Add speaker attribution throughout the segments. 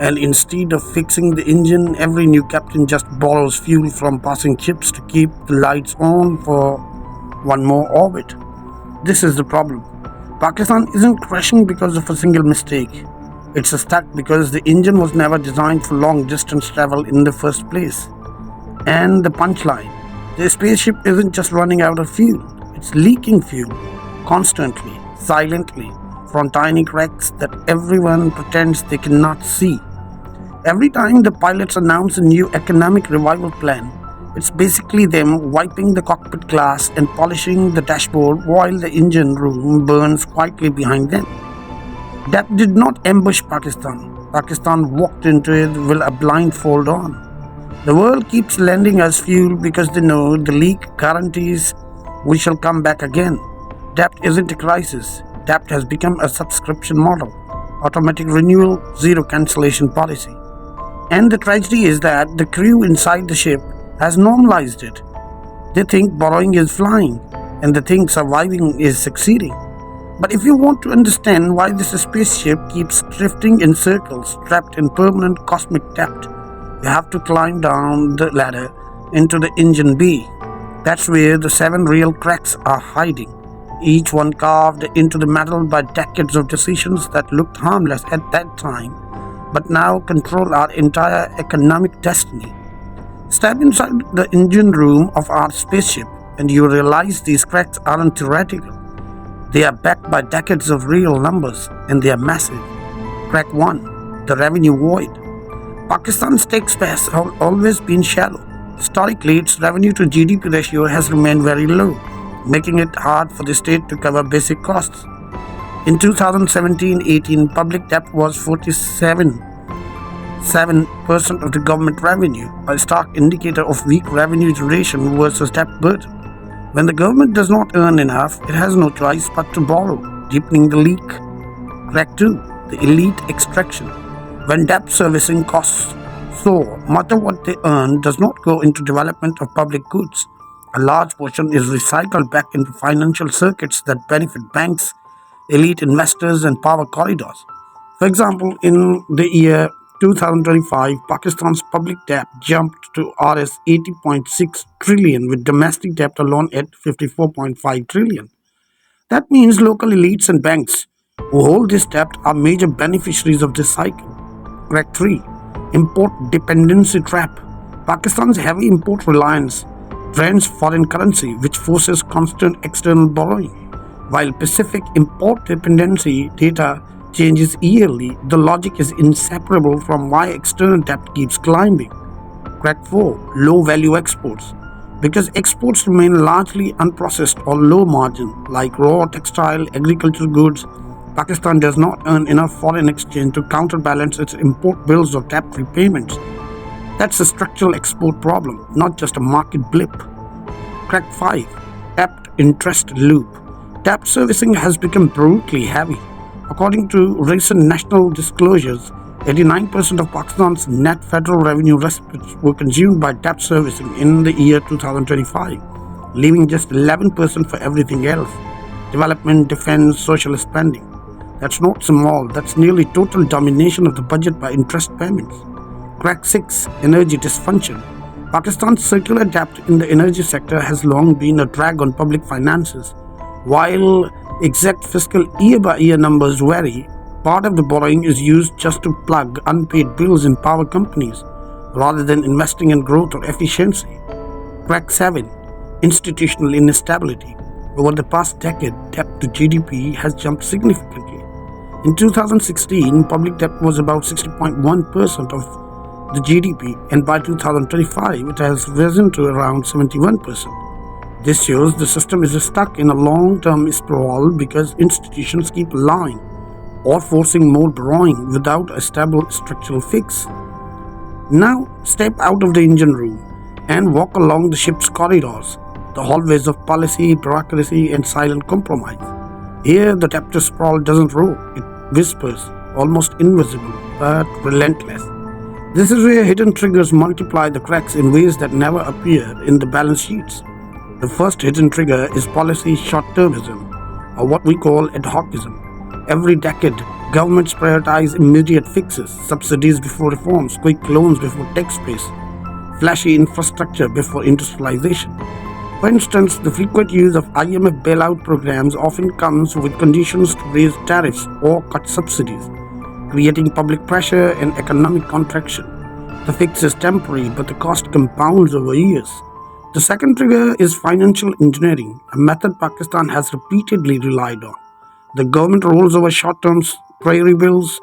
Speaker 1: And instead of fixing the engine, every new captain just borrows fuel from passing ships to keep the lights on for one more orbit. This is the problem. Pakistan isn't crashing because of a single mistake. It's stuck because the engine was never designed for long distance travel in the first place. And the punchline: the spaceship isn't just running out of fuel, it's leaking fuel constantly, silently, from tiny cracks that everyone pretends they cannot see. Every time the pilots announce a new economic revival plan, it's basically them wiping the cockpit glass and polishing the dashboard while the engine room burns quietly behind them. That did not ambush Pakistan. Pakistan walked into it with a blindfold on. The world keeps lending us fuel because they know the leak guarantees we shall come back again. Debt isn't a crisis. Debt has become a subscription model, automatic renewal, zero cancellation policy. And the tragedy is that the crew inside the ship has normalized it. They think borrowing is flying, and they think surviving is succeeding. But if you want to understand why this spaceship keeps drifting in circles, trapped in permanent cosmic debt, you have to climb down the ladder into the engine bay. That's where the 7 real cracks are hiding, each one carved into the metal by decades of decisions that looked harmless at that time, but now control our entire economic destiny. Step inside the engine room of our spaceship, and you realize these cracks aren't theoretical. They are backed by decades of real numbers, and they are massive. Crack 1: the revenue void. Pakistan's tax base has always been shallow. Historically, its revenue to GDP ratio has remained very low, making it hard for the state to cover basic costs. In 2017-18, public debt was 47.7% of the government revenue, a stark indicator of weak revenue generation versus debt burden. When the government does not earn enough, it has no choice but to borrow, deepening the leak. Crack 2: the elite extraction. When debt servicing costs soar, much of what they earn does not go into development of public goods. A large portion is recycled back into financial circuits that benefit banks, elite investors, and power corridors. For example, in the year 2025, Pakistan's public debt jumped to Rs 80.6 trillion, with domestic debt alone at 54.5 trillion. That means local elites and banks who hold this debt are major beneficiaries of this cycle. Crack 3: import dependency trap. Pakistan's heavy import reliance drains foreign currency, which forces constant external borrowing. While Pacific import dependency data changes yearly, the logic is inseparable from why external debt keeps climbing. Crack 4: low value exports. Because exports remain largely unprocessed or low margin, like raw textile, agricultural goods, Pakistan does not earn enough foreign exchange to counterbalance its import bills or debt repayments. That's a structural export problem, not just a market blip. Crack 5: debt interest loop. Debt servicing has become brutally heavy. According to recent national disclosures, 89% of Pakistan's net federal revenue receipts were consumed by debt servicing in the year 2025, leaving just 11% for everything else: development, defense, social spending. That's not small, that's nearly total domination of the budget by interest payments. Crack 6: energy dysfunction. Pakistan's circular debt in the energy sector has long been a drag on public finances. While exact fiscal year-by-year numbers vary, part of the borrowing is used just to plug unpaid bills in power companies, rather than investing in growth or efficiency. Crack 7: institutional instability. Over the past decade, debt to GDP has jumped significantly. In 2016, public debt was about 60.1% of the GDP, and by 2025, it has risen to around 71%. This shows the system is stuck in a long-term sprawl because institutions keep lying or forcing more borrowing without a stable structural fix. Now, step out of the engine room and walk along the ship's corridors, the hallways of policy, bureaucracy, and silent compromise. Here, the debtor sprawl doesn't roar, it whispers, almost invisible, but relentless. This is where hidden triggers multiply the cracks in ways that never appear in the balance sheets. The first hidden trigger is policy short-termism, or what we call ad hocism. Every decade, Governments prioritize immediate fixes, subsidies before reforms, quick loans before tech space, flashy infrastructure before industrialization. For instance, the frequent use of IMF bailout programs often comes with conditions to raise tariffs or cut subsidies, creating public pressure and economic contraction. The fix is temporary, but the cost compounds over years. The second trigger is financial engineering, a method Pakistan has repeatedly relied on. The government rolls over short term treasury bills,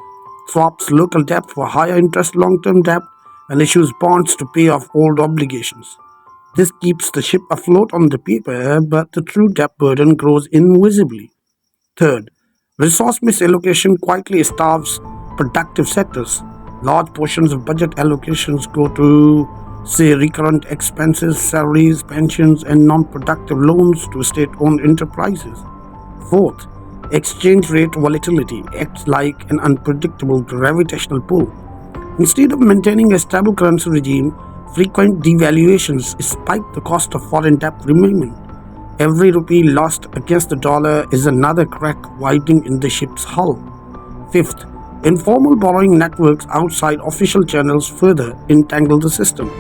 Speaker 1: swaps local debt for higher interest long term debt, and issues bonds to pay off old obligations. This keeps the ship afloat on the paper, but the true debt burden grows invisibly. Third, resource misallocation quietly starves productive sectors. Large portions of budget allocations go to, say, recurrent expenses, salaries, pensions, and non productive loans to state owned enterprises. Fourth, exchange rate volatility acts like an unpredictable gravitational pull. Instead of maintaining a stable currency regime, frequent devaluations spike the cost of foreign debt repayment. Every rupee lost against the dollar is another crack widening in the ship's hull. Fifth, informal borrowing networks outside official channels further entangle the system.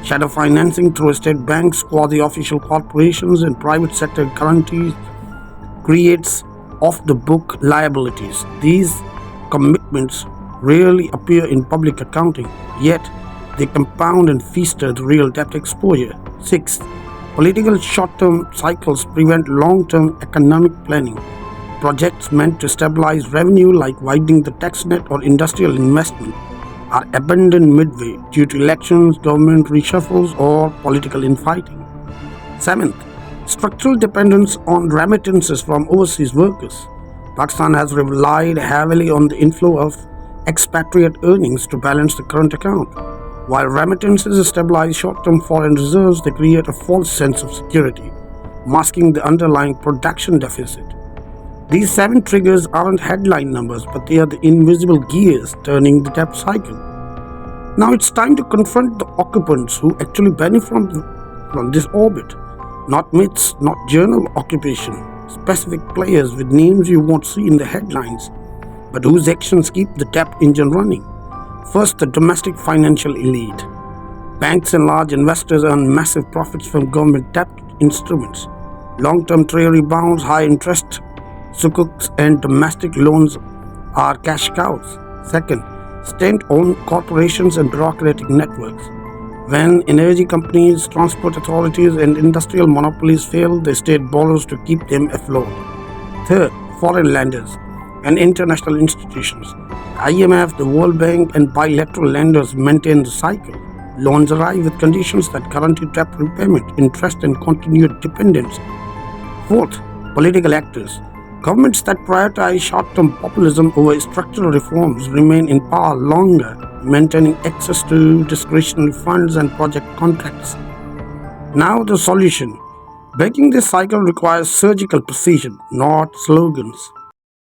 Speaker 1: Shadow financing through state banks, quasi-official corporations, and private sector guarantees creates off-the-book liabilities. These commitments rarely appear in public accounting, yet they compound and feaster the real debt exposure. Sixth, political short-term cycles prevent long-term economic planning. Projects meant to stabilize revenue like widening the tax net or industrial investment are abandoned midway due to elections, government reshuffles, or political infighting. Seventh, structural dependence on remittances from overseas workers. Pakistan has relied heavily on the inflow of expatriate earnings to balance the current account. While remittances stabilize short-term foreign reserves, they create a false sense of security, masking the underlying production deficit. These seven triggers aren't headline numbers, but they are the invisible gears turning the debt cycle. Now it's time to confront the occupants who actually benefit from this orbit. Not myths, not journal occupation, specific players with names you won't see in the headlines, but whose actions keep the debt engine running. First, the domestic financial elite. Banks and large investors earn massive profits from government debt instruments. Long-term treasury bonds, high-interest sukuks, and domestic loans are cash cows. Second, state-owned corporations and bureaucratic networks. When energy companies, transport authorities, and industrial monopolies fail, the state borrows to keep them afloat. Third, foreign lenders and international institutions. IMF, the World Bank, and bilateral lenders maintain the cycle. Loans arrive with conditions that guarantee debt repayment, interest, and continued dependence. Fourth, political actors. Governments that prioritize short-term populism over structural reforms remain in power longer, maintaining access to discretionary funds and project contracts. Now the solution. Breaking this cycle requires surgical precision, not slogans.